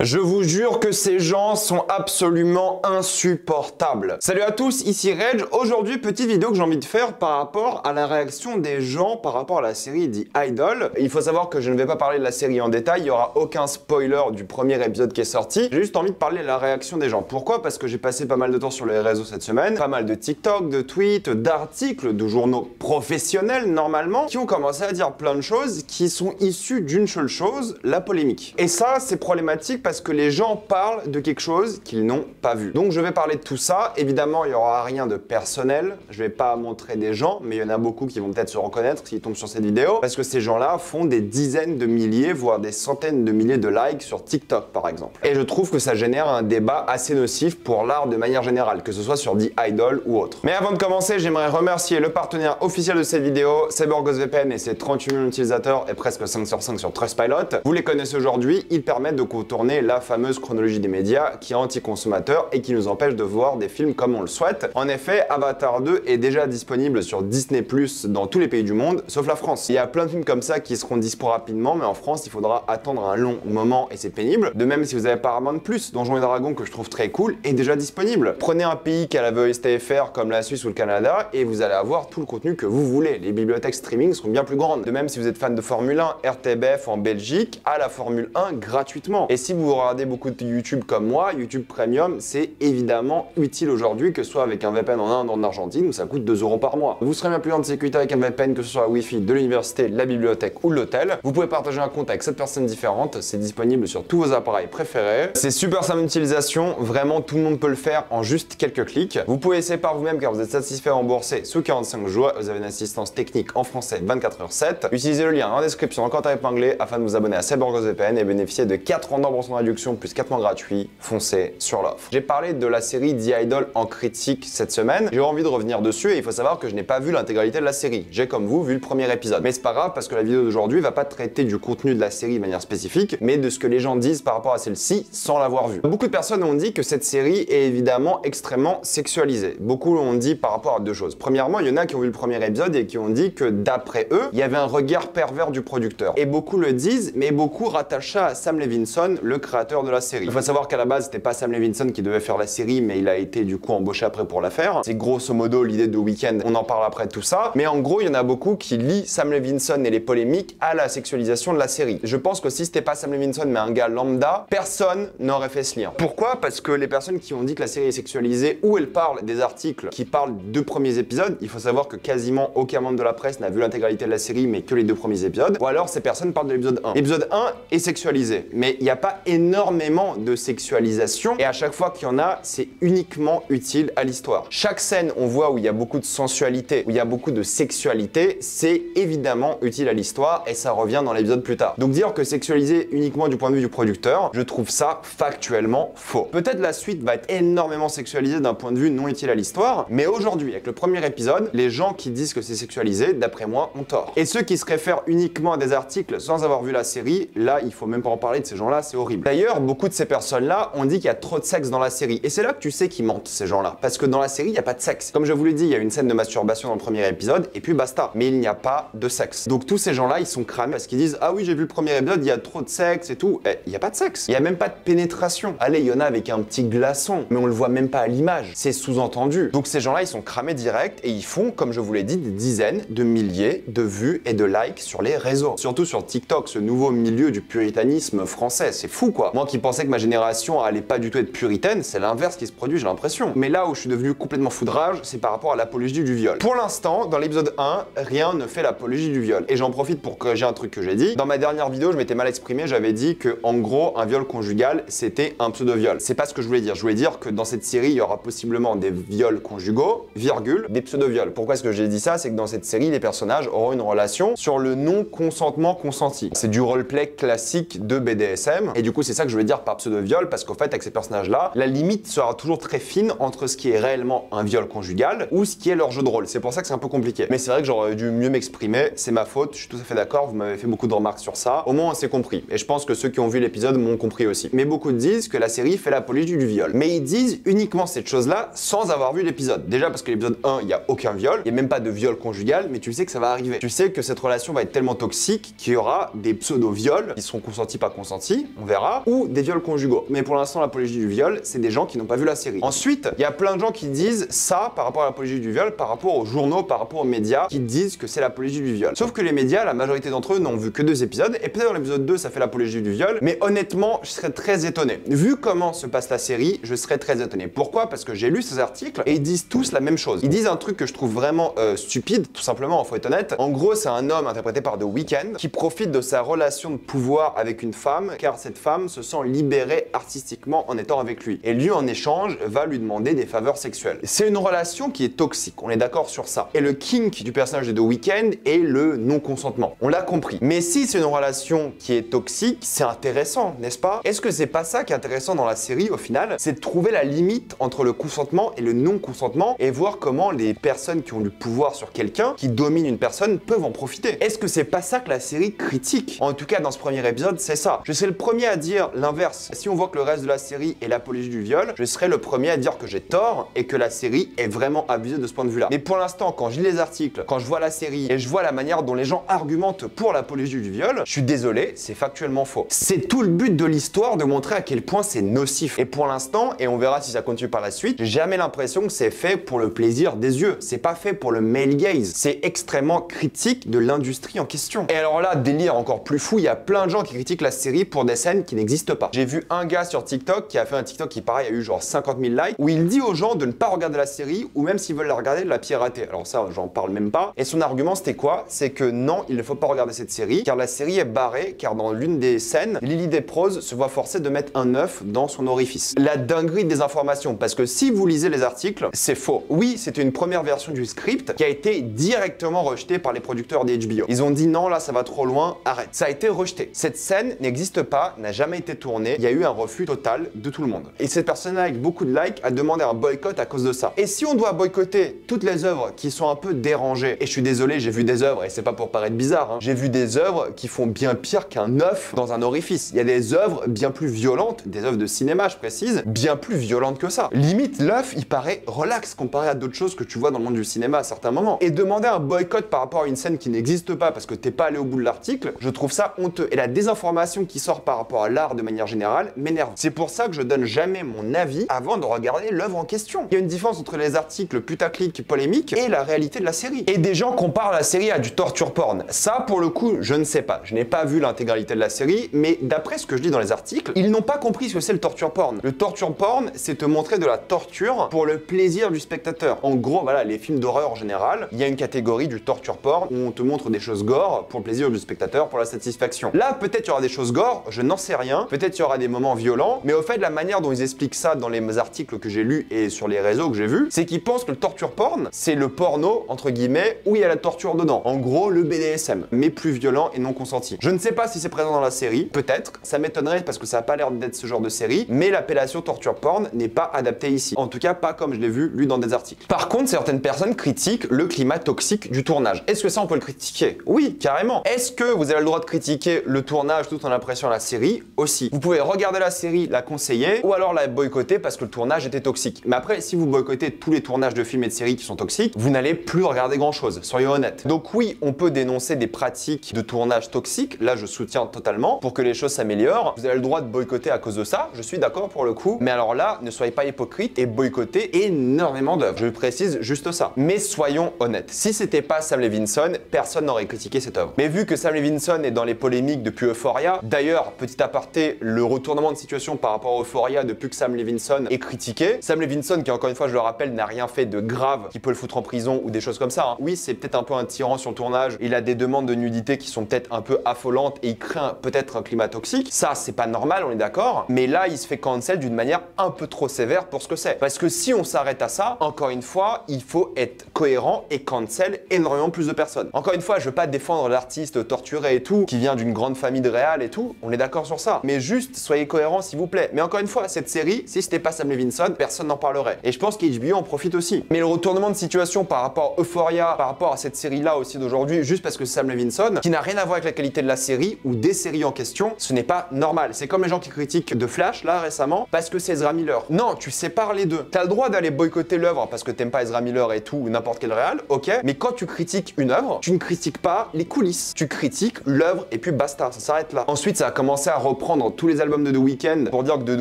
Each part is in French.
Je vous jure que ces gens sont absolument insupportables. Salut à tous, ici Reg. Aujourd'hui, petite vidéo que j'ai envie de faire par rapport à la réaction des gens par rapport à la série The Idol. Il faut savoir que je ne vais pas parler de la série en détail, il n'y aura aucun spoiler du premier épisode qui est sorti. J'ai juste envie de parler de la réaction des gens. Pourquoi? Parce que j'ai passé pas mal de temps sur les réseaux cette semaine, pas mal de TikTok, de tweets, d'articles, de journaux professionnels normalement, qui ont commencé à dire plein de choses qui sont issues d'une seule chose, la polémique. Et ça, c'est problématique parce que les gens parlent de quelque chose qu'ils n'ont pas vu. Donc je vais parler de tout ça. Évidemment, il n'y aura rien de personnel. Je vais pas montrer des gens, mais il y en a beaucoup qui vont peut-être se reconnaître s'ils tombent sur cette vidéo, parce que ces gens-là font des dizaines de milliers, voire des centaines de milliers de likes sur TikTok, par exemple. Et je trouve que ça génère un débat assez nocif pour l'art de manière générale, que ce soit sur The Idol ou autre. Mais avant de commencer, j'aimerais remercier le partenaire officiel de cette vidéo, CyberGhostVPN et ses 38 millions d'utilisateurs et presque 5 sur 5 sur Trustpilot. Vous les connaissez aujourd'hui, ils permettent de contourner la fameuse chronologie des médias qui est anti-consommateur et qui nous empêche de voir des films comme on le souhaite. En effet, Avatar 2 est déjà disponible sur Disney+ dans tous les pays du monde, sauf la France. Il y a plein de films comme ça qui seront dispo rapidement, mais en France, il faudra attendre un long moment et c'est pénible. De même, si vous avez Paramount+, Donjons et Dragons, que je trouve très cool, est déjà disponible. Prenez un pays qui a la VOSTFR comme la Suisse ou le Canada et vous allez avoir tout le contenu que vous voulez. Les bibliothèques streaming seront bien plus grandes. De même, si vous êtes fan de Formule 1, RTBF en Belgique a la Formule 1 gratuitement. Et si vous regardez beaucoup de YouTube comme moi, YouTube Premium, c'est évidemment utile aujourd'hui, que ce soit avec un VPN en Inde, en Argentine, où ça coûte 2 € par mois. Vous serez bien plus en sécurité avec un VPN, que ce soit la Wi-Fi de l'université, de la bibliothèque ou de l'hôtel. Vous pouvez partager un compte avec 7 personnes différentes, c'est disponible sur tous vos appareils préférés. C'est super simple d'utilisation, vraiment tout le monde peut le faire en juste quelques clics. Vous pouvez essayer par vous-même car vous êtes satisfait remboursé sous 45 jours. Vous avez une assistance technique en français 24h/7. Utilisez le lien en description en commentaire épinglé afin de vous abonner à CyberGhostVPN et bénéficier de 4 ans de réduction plus 4 mois gratuits. Foncez sur l'offre. J'ai parlé de la série The Idol en critique cette semaine. J'ai envie de revenir dessus et il faut savoir que je n'ai pas vu l'intégralité de la série. J'ai comme vous vu le premier épisode. Mais c'est pas grave parce que la vidéo d'aujourd'hui va pas traiter du contenu de la série de manière spécifique, mais de ce que les gens disent par rapport à celle-ci sans l'avoir vue. Beaucoup de personnes ont dit que cette série est évidemment extrêmement sexualisée. Beaucoup l'ont dit par rapport à deux choses. Premièrement, il y en a qui ont vu le premier épisode et qui ont dit que d'après eux, il y avait un regard pervers du producteur. Et beaucoup le disent, mais beaucoup rattachent ça à Sam Levinson, le créateur de la série. Il faut savoir qu'à la base, c'était pas Sam Levinson qui devait faire la série, mais il a été du coup embauché après pour la faire. C'est grosso modo l'idée de Weeknd, on en parle après de tout ça. Mais en gros, il y en a beaucoup qui lient Sam Levinson et les polémiques à la sexualisation de la série. Je pense que si c'était pas Sam Levinson, mais un gars lambda, personne n'aurait fait ce lien. Pourquoi? Parce que les personnes qui ont dit que la série est sexualisée, ou elles parlent des articles qui parlent des 2 premiers épisodes, il faut savoir que quasiment aucun membre de la presse n'a vu l'intégralité de la série, mais que les 2 premiers épisodes, ou alors ces personnes parlent de l'épisode 1. L'épisode 1 est sexualisé, mais il n'y a pas énormément de sexualisation, et à chaque fois qu'il y en a, c'est uniquement utile à l'histoire. Chaque scène, on voit où il y a beaucoup de sensualité, où il y a beaucoup de sexualité, c'est évidemment utile à l'histoire, et ça revient dans l'épisode plus tard. Donc dire que sexualiser uniquement du point de vue du producteur, je trouve ça factuellement faux. Peut-être la suite va être énormément sexualisée d'un point de vue non utile à l'histoire, mais aujourd'hui, avec le premier épisode, les gens qui disent que c'est sexualisé, d'après moi, ont tort. Et ceux qui se réfèrent uniquement à des articles sans avoir vu la série, là, il faut même pas en parler de ces gens-là, c'est horrible. D'ailleurs, beaucoup de ces personnes-là ont dit qu'il y a trop de sexe dans la série. Et c'est là que tu sais qu'ils mentent, ces gens-là. Parce que dans la série, il n'y a pas de sexe. Comme je vous l'ai dit, il y a une scène de masturbation dans le premier épisode, et puis basta. Mais il n'y a pas de sexe. Donc tous ces gens-là, ils sont cramés parce qu'ils disent « Ah oui, j'ai vu le premier épisode, il y a trop de sexe et tout. » Il n'y a pas de sexe. Il n'y a même pas de pénétration. Allez, il y en a avec un petit glaçon, mais on le voit même pas à l'image. C'est sous-entendu. Donc ces gens-là, ils sont cramés direct et ils font, comme je vous l'ai dit, des dizaines de milliers de vues et de likes sur les réseaux. Surtout sur TikTok, ce nouveau milieu du puritanisme français. C'est fou, quoi. Moi qui pensais que ma génération allait pas du tout être puritaine, c'est l'inverse qui se produit, j'ai l'impression. Mais là où je suis devenu complètement foudrage, c'est par rapport à l'apologie du viol. Pour l'instant, dans l'épisode 1, rien ne fait l'apologie du viol. Et j'en profite pour corriger un truc que j'ai dit. Dans ma dernière vidéo, je m'étais mal exprimé, j'avais dit que, en gros, un viol conjugal, c'était un pseudo-viol. C'est pas ce que je voulais dire. Je voulais dire que dans cette série, il y aura possiblement des viols conjugaux, virgule, des pseudo-viols. Pourquoi est-ce que j'ai dit ça? C'est que dans cette série, les personnages auront une relation sur le non-consentement consenti. C'est du roleplay classique de BDSM. Et du coup, c'est ça que je veux dire par pseudo-viol, parce qu'en fait, avec ces personnages-là, la limite sera toujours très fine entre ce qui est réellement un viol conjugal ou ce qui est leur jeu de rôle. C'est pour ça que c'est un peu compliqué. Mais c'est vrai que j'aurais dû mieux m'exprimer. C'est ma faute. Je suis tout à fait d'accord. Vous m'avez fait beaucoup de remarques sur ça. Au moins, on s'est compris. Et je pense que ceux qui ont vu l'épisode m'ont compris aussi. Mais beaucoup disent que la série fait l'apologie du viol. Mais ils disent uniquement cette chose-là sans avoir vu l'épisode. Déjà parce que l'épisode 1, il n'y a aucun viol. Il n'y a même pas de viol conjugal, mais tu sais que ça va arriver. Tu sais que cette relation va être tellement toxique qu'il y aura des pseudo-viols qui seront consentis, pas consentis. On verra. ça, ou des viols conjugaux. Mais pour l'instant, l'apologie du viol, c'est des gens qui n'ont pas vu la série. Ensuite, il y a plein de gens qui disent ça par rapport à l'apologie du viol, par rapport aux journaux, par rapport aux médias, qui disent que c'est l'apologie du viol. Sauf que les médias, la majorité d'entre eux n'ont vu que 2 épisodes, et peut-être dans l'épisode 2, ça fait l'apologie du viol, mais honnêtement, je serais très étonné. Vu comment se passe la série, je serais très étonné. Pourquoi? Parce que j'ai lu ces articles, et ils disent tous la même chose. Ils disent un truc que je trouve vraiment stupide, tout simplement, faut être honnête. En gros, c'est un homme interprété par The Weeknd, qui profite de sa relation de pouvoir avec une femme, car cette femme se sent libérée artistiquement en étant avec lui. Et lui, en échange, va lui demander des faveurs sexuelles. C'est une relation qui est toxique, on est d'accord sur ça. Et le kink du personnage de The Weeknd est le non-consentement. On l'a compris. Mais si c'est une relation qui est toxique, c'est intéressant, n'est-ce pas? Est-ce que c'est pas ça qui est intéressant dans la série au final? C'est de trouver la limite entre le consentement et le non-consentement et voir comment les personnes qui ont du pouvoir sur quelqu'un, qui dominent une personne, peuvent en profiter. Est-ce que c'est pas ça que la série critique? En tout cas, dans ce premier épisode, c'est ça. Je serais le premier à dire l'inverse. Si on voit que le reste de la série est l'apologie du viol, je serais le premier à dire que j'ai tort et que la série est vraiment abusée de ce point de vue-là. Mais pour l'instant, quand je lis les articles, quand je vois la série et je vois la manière dont les gens argumentent pour l'apologie du viol, je suis désolé, c'est factuellement faux. C'est tout le but de l'histoire de montrer à quel point c'est nocif. Et pour l'instant, et on verra si ça continue par la suite, j'ai jamais l'impression que c'est fait pour le plaisir des yeux. C'est pas fait pour le male gaze. C'est extrêmement critique de l'industrie en question. Et alors là, délire encore plus fou, il y a plein de gens qui critiquent la série pour des scènes qui n'existent pas. J'ai vu un gars sur TikTok qui a fait un TikTok qui pareil a eu genre 50 000 likes, où il dit aux gens de ne pas regarder la série ou même s'ils veulent la regarder, de la pirater. Alors ça, j'en parle même pas. Et son argument c'était quoi? C'est que non, il ne faut pas regarder cette série car la série est barrée, car dans l'une des scènes, Lily Deprose se voit forcée de mettre un œuf dans son orifice. La dinguerie des informations, parce que si vous lisez les articles, c'est faux. Oui, c'était une première version du script qui a été directement rejetée par les producteurs des HBO. Ils ont dit non, là ça va trop loin, arrête. Ça a été rejeté. Cette scène n'existe pas, n'a jamais été tournée, il y a eu un refus total de tout le monde. Et cette personne avec beaucoup de likes a demandé un boycott à cause de ça. Et si on doit boycotter toutes les œuvres qui sont un peu dérangées, et je suis désolé, j'ai vu des œuvres, et c'est pas pour paraître bizarre, hein, j'ai vu des œuvres qui font bien pire qu'un œuf dans un orifice. Il y a des œuvres bien plus violentes, des œuvres de cinéma je précise, bien plus violentes que ça. Limite, l'œuf il paraît relax comparé à d'autres choses que tu vois dans le monde du cinéma à certains moments. Et demander un boycott par rapport à une scène qui n'existe pas parce que t'es pas allé au bout de l'article, je trouve ça honteux. Et la désinformation qui sort par rapport à l'art de manière générale m'énerve. C'est pour ça que je donne jamais mon avis avant de regarder l'œuvre en question. Il y a une différence entre les articles putaclic polémiques et la réalité de la série. Et des gens comparent la série à du torture porn. Ça, pour le coup, je ne sais pas. Je n'ai pas vu l'intégralité de la série, mais d'après ce que je lis dans les articles, ils n'ont pas compris ce que c'est le torture porn. Le torture porn, c'est te montrer de la torture pour le plaisir du spectateur. En gros, voilà, les films d'horreur en général, il y a une catégorie du torture porn où on te montre des choses gore pour le plaisir du spectateur, pour la satisfaction. Là, peut-être il y aura des choses gore, je n'en sais rien. Peut-être il y aura des moments violents, mais au fait, la manière dont ils expliquent ça dans les articles que j'ai lus et sur les réseaux que j'ai vus, c'est qu'ils pensent que le torture porn, c'est le porno, entre guillemets, où il y a la torture dedans. En gros, le BDSM, mais plus violent et non consenti. Je ne sais pas si c'est présent dans la série, peut-être. Ça m'étonnerait parce que ça n'a pas l'air d'être ce genre de série, mais l'appellation torture porn n'est pas adaptée ici. En tout cas, pas comme je l'ai vu lu dans des articles. Par contre, certaines personnes critiquent le climat toxique du tournage. Est-ce que ça, on peut le critiquer? Oui, carrément. Est-ce que vous avez le droit de critiquer le tournage tout en appréciant la série? Aussi. Vous pouvez regarder la série, la conseiller, ou alors la boycotter parce que le tournage était toxique. Mais après, si vous boycottez tous les tournages de films et de séries qui sont toxiques, vous n'allez plus regarder grand-chose, soyons honnêtes. Donc oui, on peut dénoncer des pratiques de tournage toxiques, là je soutiens totalement, pour que les choses s'améliorent. Vous avez le droit de boycotter à cause de ça, je suis d'accord pour le coup, mais alors là, ne soyez pas hypocrite et boycottez énormément d'œuvres. Je précise juste ça. Mais soyons honnêtes, si c'était pas Sam Levinson, personne n'aurait critiqué cette œuvre. Mais vu que Sam Levinson est dans les polémiques depuis Euphoria, d'ailleurs, petit aparté, le retournement de situation par rapport à Euphoria depuis que Sam Levinson est critiqué, Sam Levinson qui encore une fois je le rappelle n'a rien fait de grave qui peut le foutre en prison ou des choses comme ça, hein. Oui, c'est peut-être un peu un tyran sur le tournage, il a des demandes de nudité qui sont peut-être un peu affolantes et il crée peut-être un climat toxique, ça c'est pas normal, on est d'accord, mais là il se fait cancel d'une manière un peu trop sévère pour ce que c'est. Parce que si on s'arrête à ça, encore une fois, il faut être cohérent et cancel énormément plus de personnes. Encore une fois, je veux pas défendre l'artiste torturé et tout, qui vient d'une grande famille de réal et tout, on est d'accord sur ça, mais juste soyez cohérents s'il vous plaît. Mais encore une fois, cette série, si c'était pas Sam Levinson, personne n'en parlerait. Et je pense qu'HBO en profite aussi. Mais le retournement de situation par rapport à Euphoria, par rapport à cette série-là aussi d'aujourd'hui, juste parce que Sam Levinson, qui n'a rien à voir avec la qualité de la série ou des séries en question, ce n'est pas normal. C'est comme les gens qui critiquent de Flash, là, récemment, parce que c'est Ezra Miller. Non, tu sépares les deux. T'as le droit d'aller boycotter l'œuvre parce que t'aimes pas Ezra Miller et tout, ou n'importe quel réal, ok, mais quand tu critiques une œuvre, tu ne critiques pas les coulisses. Tu critiques l'œuvre et puis basta, ça s'arrête là. Ensuite, ça a commencé à reprendre tous les albums de The Weeknd pour dire que The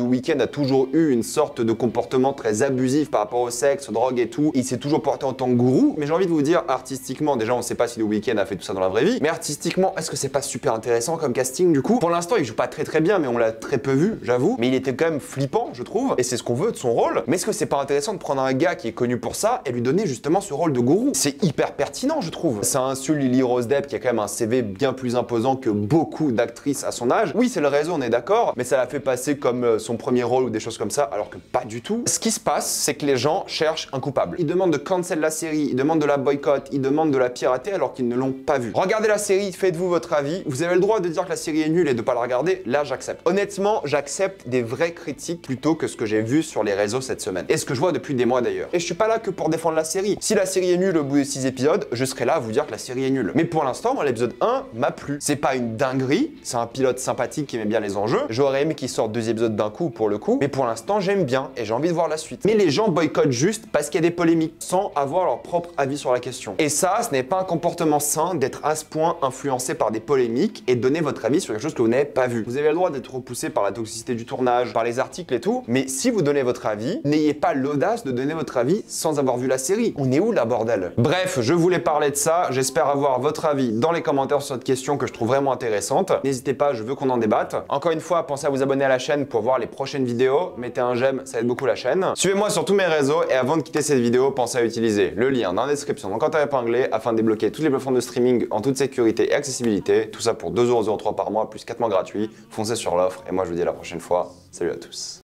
Weeknd a toujours eu une sorte de comportement très abusif par rapport au sexe, aux drogues et tout. Il s'est toujours porté en tant que gourou. Mais j'ai envie de vous dire, artistiquement, déjà on sait pas si The Weeknd a fait tout ça dans la vraie vie, mais artistiquement, est-ce que c'est pas super intéressant comme casting du coup? Pour l'instant, il joue pas très bien, mais on l'a très peu vu, j'avoue. Mais il était quand même flippant, je trouve, et c'est ce qu'on veut de son rôle. Mais est-ce que c'est pas intéressant de prendre un gars qui est connu pour ça et lui donner justement ce rôle de gourou? C'est hyper pertinent, je trouve. Ça insulte Lily Rose Depp qui a quand même un CV bien plus imposant que beaucoup d'actrices à son âge. Oui, c'est le réseau, on est d'accord, mais ça l'a fait passer comme son premier rôle ou des choses comme ça, alors que pas du tout. Ce qui se passe, c'est que les gens cherchent un coupable. Ils demandent de cancel la série, ils demandent de la boycott, ils demandent de la pirater alors qu'ils ne l'ont pas vue. Regardez la série, faites-vous votre avis. Vous avez le droit de dire que la série est nulle et de pas la regarder. Là, j'accepte. Honnêtement, j'accepte des vraies critiques plutôt que ce que j'ai vu sur les réseaux cette semaine. Et ce que je vois depuis des mois d'ailleurs. Et je suis pas là que pour défendre la série. Si la série est nulle au bout de 6 épisodes, je serai là à vous dire que la série est nulle. Mais pour l'instant, moi, l'épisode 1 m'a plu. C'est pas une dinguerie, c'est un pilote sympathique qui met bien les enjeux. J'aurais aimé qu'il sorte 2 épisodes d'un coup pour le coup, mais pour l'instant, j'aime bien et j'ai envie de voir la suite. Mais les gens boycottent juste parce qu'il y a des polémiques, sans avoir leur propre avis sur la question. Et ça, ce n'est pas un comportement sain d'être à ce point influencé par des polémiques et de donner votre avis sur quelque chose que vous n'avez pas vu. Vous avez le droit d'être repoussé par la toxicité du tournage, par les articles et tout, mais si vous donnez votre avis, n'ayez pas l'audace de donner votre avis sans avoir vu la série. On est où là, bordel? Bref, je voulais parler de ça, j'espère avoir votre avis dans les commentaires sur cette question que je trouve vraiment intéressante. N'hésitez pas, je veux qu'on en débatte. Encore une fois, pensez à vous abonner à la chaîne pour voir les prochaines vidéos, mettez un j'aime, ça aide beaucoup la chaîne. Suivez-moi sur tous mes réseaux et avant de quitter cette vidéo, pensez à utiliser le lien dans la description, dans le commentaire épinglé, afin de débloquer toutes les plateformes de streaming en toute sécurité et accessibilité. Tout ça pour 2,03 € par mois, plus 4 mois gratuits. Foncez sur l'offre et moi je vous dis à la prochaine fois. Salut à tous.